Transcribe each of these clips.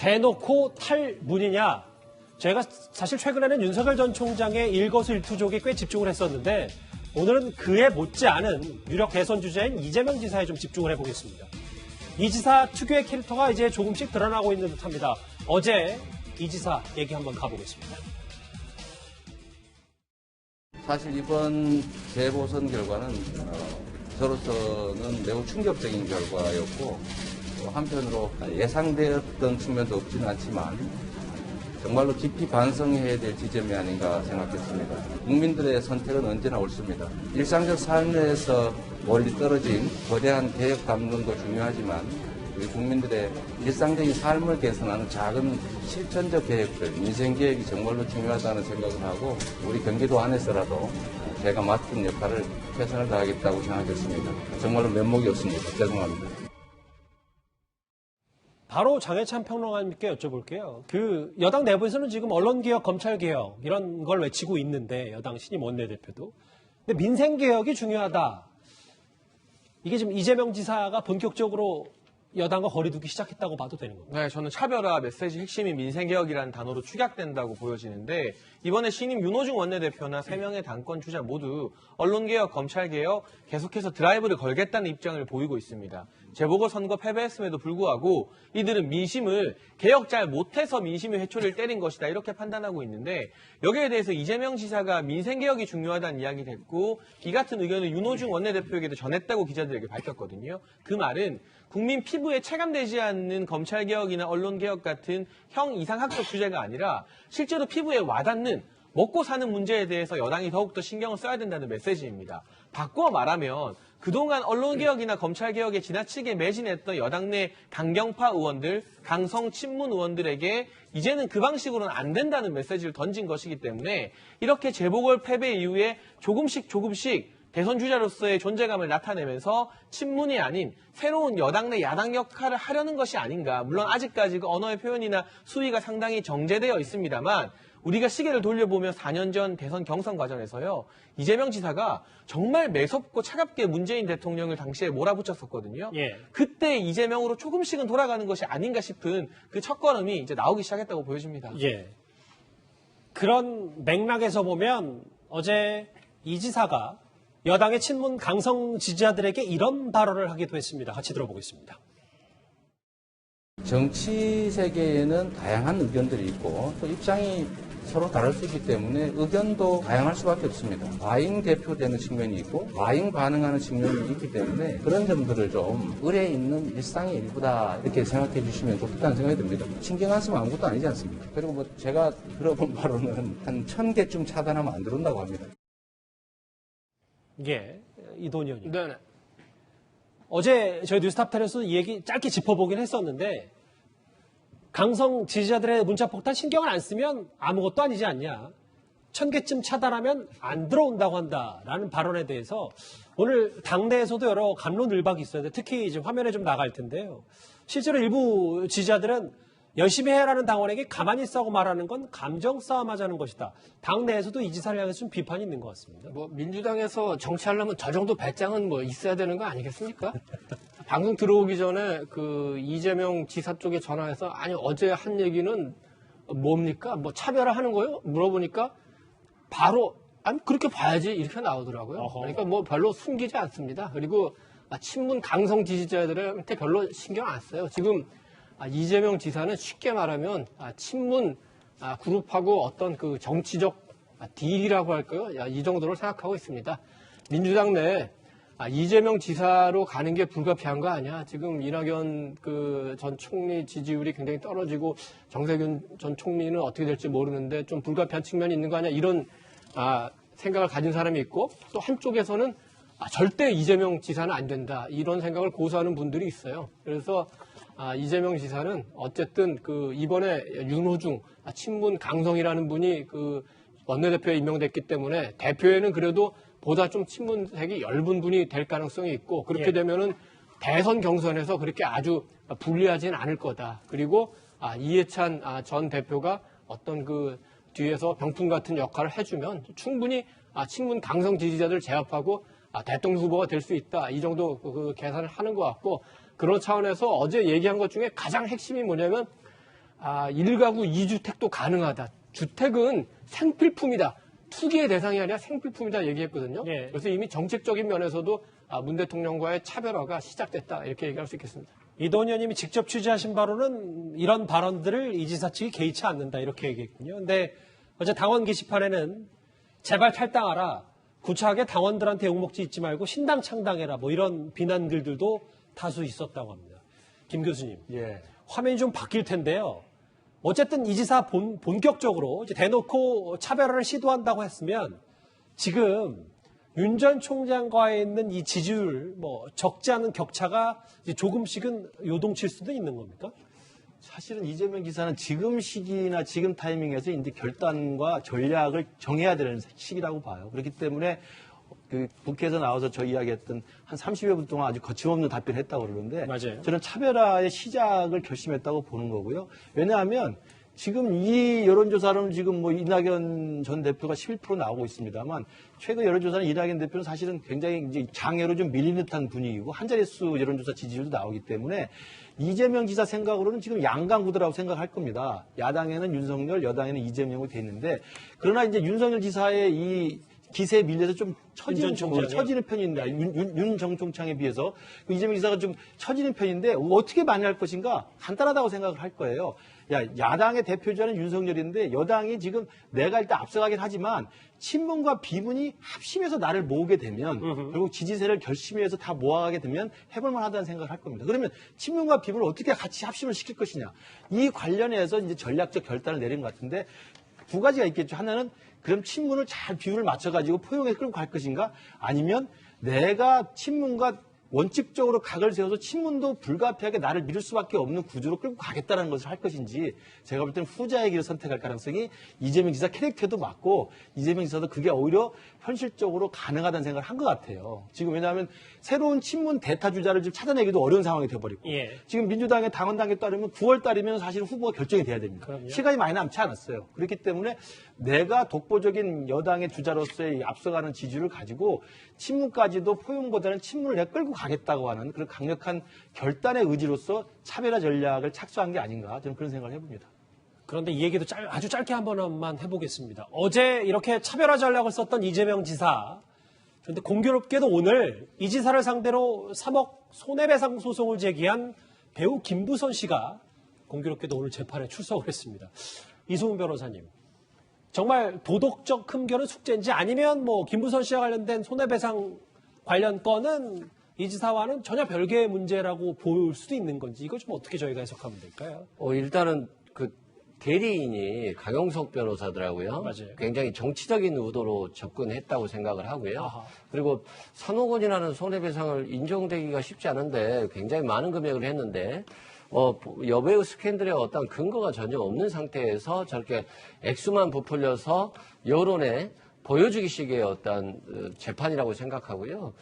대놓고 탈문이냐? 제가 사실 최근에는 윤석열 전 총장의 일거수일투족에 꽤 집중을 했었는데 오늘은 그에 못지않은 유력 대선 주자인 이재명 지사에 좀 집중을 해보겠습니다. 이 지사 특유의 캐릭터가 이제 조금씩 드러나고 있는 듯합니다. 어제 이 지사 얘기 한번 가보겠습니다. 사실 이번 재보선 결과는 저로서는 매우 충격적인 결과였고 한편으로 예상되었던 측면도 없지는 않지만 정말로 깊이 반성해야 될 지점이 아닌가 생각했습니다. 국민들의 선택은 언제나 옳습니다. 일상적 삶에서 멀리 떨어진 거대한 개혁 담론도 중요하지만 우리 국민들의 일상적인 삶을 개선하는 작은 실천적 계획들, 민생계획이 정말로 중요하다는 생각을 하고 우리 경기도 안에서라도 제가 맡은 역할을 최선을 다하겠다고 생각했습니다. 정말로 면목이었습니다. 죄송합니다. 바로 장해찬 평론가님께 여쭤볼게요. 그 여당 내부에서는 지금 언론개혁, 검찰개혁 이런 걸 외치고 있는데 여당 신임 원내대표도. 근데 민생개혁이 중요하다. 이게 지금 이재명 지사가 본격적으로 여당과 거리두기 시작했다고 봐도 되는 겁니다. 네, 저는 차별화 메시지 핵심이 민생개혁이라는 단어로 축약된다고 보여지는데 이번에 신임 윤호중 원내대표나 3명의 당권 주자 모두 언론개혁, 검찰개혁 계속해서 드라이브를 걸겠다는 입장을 보이고 있습니다. 재보궐선거 패배했음에도 불구하고 이들은 민심을 개혁 잘 못해서 민심의 회초리를 때린 것이다 이렇게 판단하고 있는데 여기에 대해서 이재명 지사가 민생개혁이 중요하다는 이야기를 했고 이 같은 의견을 윤호중 원내대표에게도 전했다고 기자들에게 밝혔거든요. 그 말은 국민 피부에 체감되지 않는 검찰개혁이나 언론개혁 같은 형 이상학적 주제가 아니라 실제로 피부에 와닿는 먹고 사는 문제에 대해서 여당이 더욱더 신경을 써야 된다는 메시지입니다. 바꿔 말하면 그동안 언론개혁이나 검찰개혁에 지나치게 매진했던 여당 내 강경파 의원들, 강성 친문 의원들에게 이제는 그 방식으로는 안 된다는 메시지를 던진 것이기 때문에 이렇게 재보궐 패배 이후에 조금씩 대선 주자로서의 존재감을 나타내면서 친문이 아닌 새로운 여당 내 야당 역할을 하려는 것이 아닌가. 물론 아직까지 그 언어의 표현이나 수위가 상당히 정제되어 있습니다만 우리가 시계를 돌려보면 4년 전 대선 경선 과정에서요. 이재명 지사가 정말 매섭고 차갑게 문재인 대통령을 당시에 몰아붙였었거든요. 예. 그때 이재명으로 조금씩은 돌아가는 것이 아닌가 싶은 그 첫걸음이 이제 나오기 시작했다고 보여집니다. 예. 그런 맥락에서 보면 어제 이 지사가 여당의 친문 강성 지지자들에게 이런 발언을 하기도 했습니다. 같이 들어보겠습니다. 정치 세계에는 다양한 의견들이 있고 또 입장이 서로 다를 수 있기 때문에 의견도 다양할 수밖에 없습니다. 과잉 대표되는 측면이 있고 과잉 반응하는 측면이 있기 때문에 그런 점들을 좀 의례 있는 일상의 일부다 이렇게 생각해 주시면 좋겠다는 생각이 듭니다. 신경 안 쓰면 아무것도 아니지 않습니까? 그리고 뭐 제가 들어본 바로는 한 1000개쯤 차단하면 안 들어온다고 합니다. 예, 이동희 의원님. 네. 어제 저희 뉴스탑10에서 이 얘기 짧게 짚어보긴 했었는데 강성 지지자들의 문자폭탄 신경을 안 쓰면 아무것도 아니지 않냐. 1000개쯤 차단하면 안 들어온다고 한다라는 발언에 대해서 오늘 당내에서도 여러 갑론을박이 있었는데 특히 이제 화면에 좀 나갈 텐데요. 실제로 일부 지지자들은 열심히 해라는 당원에게 가만히 있으라고 말하는 건 감정 싸움하자는 것이다. 당내에서도 이 지사를 향해서 좀 비판이 있는 것 같습니다. 뭐 민주당에서 정치하려면 저 정도 배짱은 뭐 있어야 되는 거 아니겠습니까? 방송 들어오기 전에 그 이재명 지사 쪽에 전화해서 아니 어제 한 얘기는 뭡니까? 뭐 차별화하는 거요? 물어보니까 바로 아니 그렇게 봐야지 이렇게 나오더라고요. 어허. 그러니까 뭐 별로 숨기지 않습니다. 그리고 친문 강성 지지자들한테 별로 신경 안 써요. 지금 이재명 지사는 쉽게 말하면 친문 그룹하고 어떤 그 정치적 딜이라고 할까요? 이 정도로 생각하고 있습니다. 민주당 내에 이재명 지사로 가는 게 불가피한 거 아니야? 지금 이낙연 그 전 총리 지지율이 굉장히 떨어지고 정세균 전 총리는 어떻게 될지 모르는데 좀 불가피한 측면이 있는 거 아니야? 이런 생각을 가진 사람이 있고 또 한쪽에서는 절대 이재명 지사는 안 된다. 이런 생각을 고수하는 분들이 있어요. 그래서 이재명 지사는 어쨌든 그 이번에 윤호중 친문 강성이라는 분이 그 원내대표에 임명됐기 때문에 대표에는 그래도 보다 좀 친문색이 엷은 분이 될 가능성이 있고 그렇게 되면은 대선 경선에서 그렇게 아주 불리하지는 않을 거다. 그리고 이해찬 전 대표가 어떤 그 뒤에서 병풍 같은 역할을 해주면 충분히 친문 강성 지지자들 제압하고 대통령 후보가 될 수 있다. 이 정도 그 계산을 하는 것 같고 그런 차원에서 어제 얘기한 것 중에 가장 핵심이 뭐냐면 1가구 2주택도 가능하다. 주택은 생필품이다. 투기의 대상이 아니라 생필품이다 얘기했거든요. 예. 그래서 이미 정책적인 면에서도 문 대통령과의 차별화가 시작됐다. 이렇게 얘기할 수 있겠습니다. 이동훈 의원님이 직접 취재하신 바로는 이런 발언들을 이 지사 측이 개의치 않는다 이렇게 얘기했군요. 근데 어제 당원 게시판에는 제발 탈당하라. 구차하게 당원들한테 욕먹지 잊지 말고 신당 창당해라. 뭐 이런 비난 글들도 다수 있었다고 합니다. 김 교수님. 예. 화면이 좀 바뀔 텐데요. 어쨌든 이 지사 본격적으로 이제 대놓고 차별화를 시도한다고 했으면 지금 윤 전 총장과에 있는 이 지지율 뭐 적지 않은 격차가 이제 조금씩은 요동칠 수도 있는 겁니까? 사실은 이재명 지사는 지금 시기나 지금 타이밍에서 이제 결단과 전략을 정해야 되는 시기라고 봐요. 그렇기 때문에 그 국회에서 나와서 저 이야기했던 한 30여 분 동안 아주 거침없는 답변을 했다고 그러는데 맞아요. 저는 차별화의 시작을 결심했다고 보는 거고요. 왜냐하면 지금 이 여론조사로는 지금 뭐 이낙연 전 대표가 11% 나오고 있습니다만 최근 여론조사는 이낙연 대표는 사실은 굉장히 이제 장애로 좀 밀린 듯한 분위기고 한 자릿수 여론조사 지지율도 나오기 때문에 이재명 지사 생각으로는 지금 양강구도라고 생각할 겁니다. 야당에는 윤석열, 여당에는 이재명이 돼 있는데 그러나 이제 윤석열 지사의 이 기세에 밀려서 좀 처지는 편인데 윤 정총장에 비해서 이재명 지사가 좀 처지는 편인데 어떻게 만회할 것인가 간단하다고 생각을 할 거예요. 야당의 대표자는 윤석열인데 여당이 지금 내가 일단 앞서가긴 하지만 친문과 비문이 합심해서 나를 모으게 되면 결국 지지세를 결심해서 다 모아가게 되면 해볼만 하다는 생각을 할 겁니다. 그러면 친문과 비문을 어떻게 같이 합심을 시킬 것이냐. 이 관련해서 이제 전략적 결단을 내린 것 같은데 두 가지가 있겠죠. 하나는 그럼 친문을 잘 비율을 맞춰가지고 포용해 끌고 갈 것인가? 아니면 내가 친문과 원칙적으로 각을 세워서 친문도 불가피하게 나를 밀을 수밖에 없는 구조로 끌고 가겠다는 것을 할 것인지 제가 볼 때는 후자의 길을 선택할 가능성이 이재명 지사 캐릭터도 맞고 이재명 지사도 그게 오히려 현실적으로 가능하다는 생각을 한 것 같아요. 지금 왜냐하면 새로운 친문 대타 주자를 지금 찾아내기도 어려운 상황이 되어버리고 예. 지금 민주당의 당원 단계 따르면 9월 달이면 사실 후보가 결정이 돼야 됩니다. 그럼요. 시간이 많이 남지 않았어요. 그렇기 때문에 내가 독보적인 여당의 주자로서의 앞서가는 지지를 가지고 친문까지도 포용보다는 친문을 내가 끌고 가겠다고 하는 그런 강력한 결단의 의지로서 차별화 전략을 착수한 게 아닌가 저는 그런 생각을 해봅니다. 그런데 이 얘기도 아주 짧게 한 번만 해보겠습니다. 어제 이렇게 차별화 전략을 썼던 이재명 지사. 그런데 공교롭게도 오늘 이 지사를 상대로 3억 손해배상 소송을 제기한 배우 김부선 씨가 공교롭게도 오늘 재판에 출석을 했습니다. 이소은 변호사님. 정말 도덕적 흠결은 숙제인지 아니면 뭐 김부선 씨와 관련된 손해배상 관련 건은 이 지사와는 전혀 별개의 문제라고 볼 수도 있는 건지 이거 좀 어떻게 저희가 해석하면 될까요? 일단은 그 대리인이 강용석 변호사더라고요. 맞아요. 굉장히 정치적인 의도로 접근했다고 생각을 하고요. 아하. 그리고 3억 원이라는 손해배상을 인정되기가 쉽지 않은데 굉장히 많은 금액을 했는데 여배우 스캔들의 어떤 근거가 전혀 없는 상태에서 저렇게 액수만 부풀려서 여론에 보여주기식의 어떤 재판이라고 생각하고요.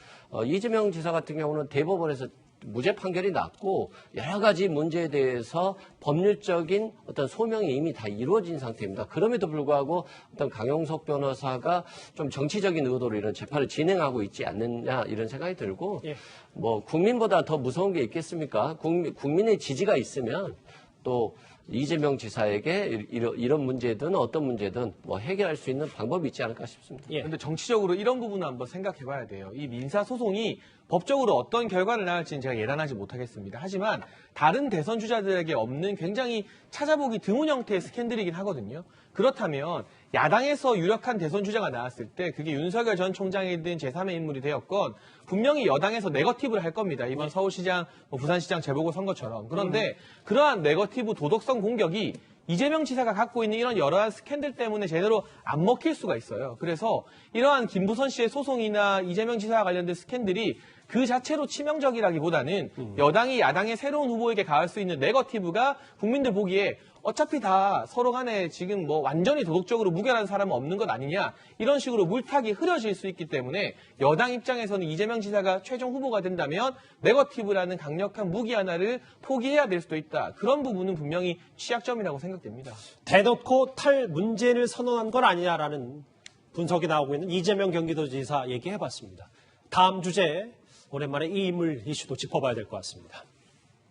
이재명 지사 같은 경우는 대법원에서 무죄 판결이 났고 여러 가지 문제에 대해서 법률적인 어떤 소명이 이미 다 이루어진 상태입니다. 그럼에도 불구하고 어떤 강용석 변호사가 좀 정치적인 의도로 이런 재판을 진행하고 있지 않느냐 이런 생각이 들고 예. 뭐 국민보다 더 무서운 게 있겠습니까? 국민의 지지가 있으면 또 이재명 지사에게 이런 문제든 어떤 문제든 뭐 해결할 수 있는 방법이 있지 않을까 싶습니다. 예. 근데 정치적으로 이런 부분은 한번 생각해 봐야 돼요. 이 민사 소송이 법적으로 어떤 결과를 낳을지는 제가 예단하지 못하겠습니다. 하지만 다른 대선 주자들에게 없는 굉장히 찾아보기 드문 형태의 스캔들이긴 하거든요. 그렇다면 야당에서 유력한 대선 주자가 나왔을 때 그게 윤석열 전 총장이든 제3의 인물이 되었건 분명히 여당에서 네거티브를 할 겁니다. 이번 서울시장, 부산시장 재보궐선거처럼. 그런데 그러한 네거티브 도덕성 공격이 이재명 지사가 갖고 있는 이런 여러한 스캔들 때문에 제대로 안 먹힐 수가 있어요. 그래서 이러한 김부선 씨의 소송이나 이재명 지사와 관련된 스캔들이 그 자체로 치명적이라기보다는 여당이 야당의 새로운 후보에게 가할 수 있는 네거티브가 국민들 보기에 어차피 다 서로 간에 지금 뭐 완전히 도덕적으로 무결한 사람은 없는 것 아니냐 이런 식으로 물타기 흐려질 수 있기 때문에 여당 입장에서는 이재명 지사가 최종 후보가 된다면 네거티브라는 강력한 무기 하나를 포기해야 될 수도 있다. 그런 부분은 분명히 취약점이라고 생각됩니다. 대놓고 탈 문재인을 선언한 건 아니냐라는 분석이 나오고 있는 이재명 경기도지사 얘기해봤습니다. 다음 주제 오랜만에 이 인물 이슈도 짚어봐야 될 것 같습니다.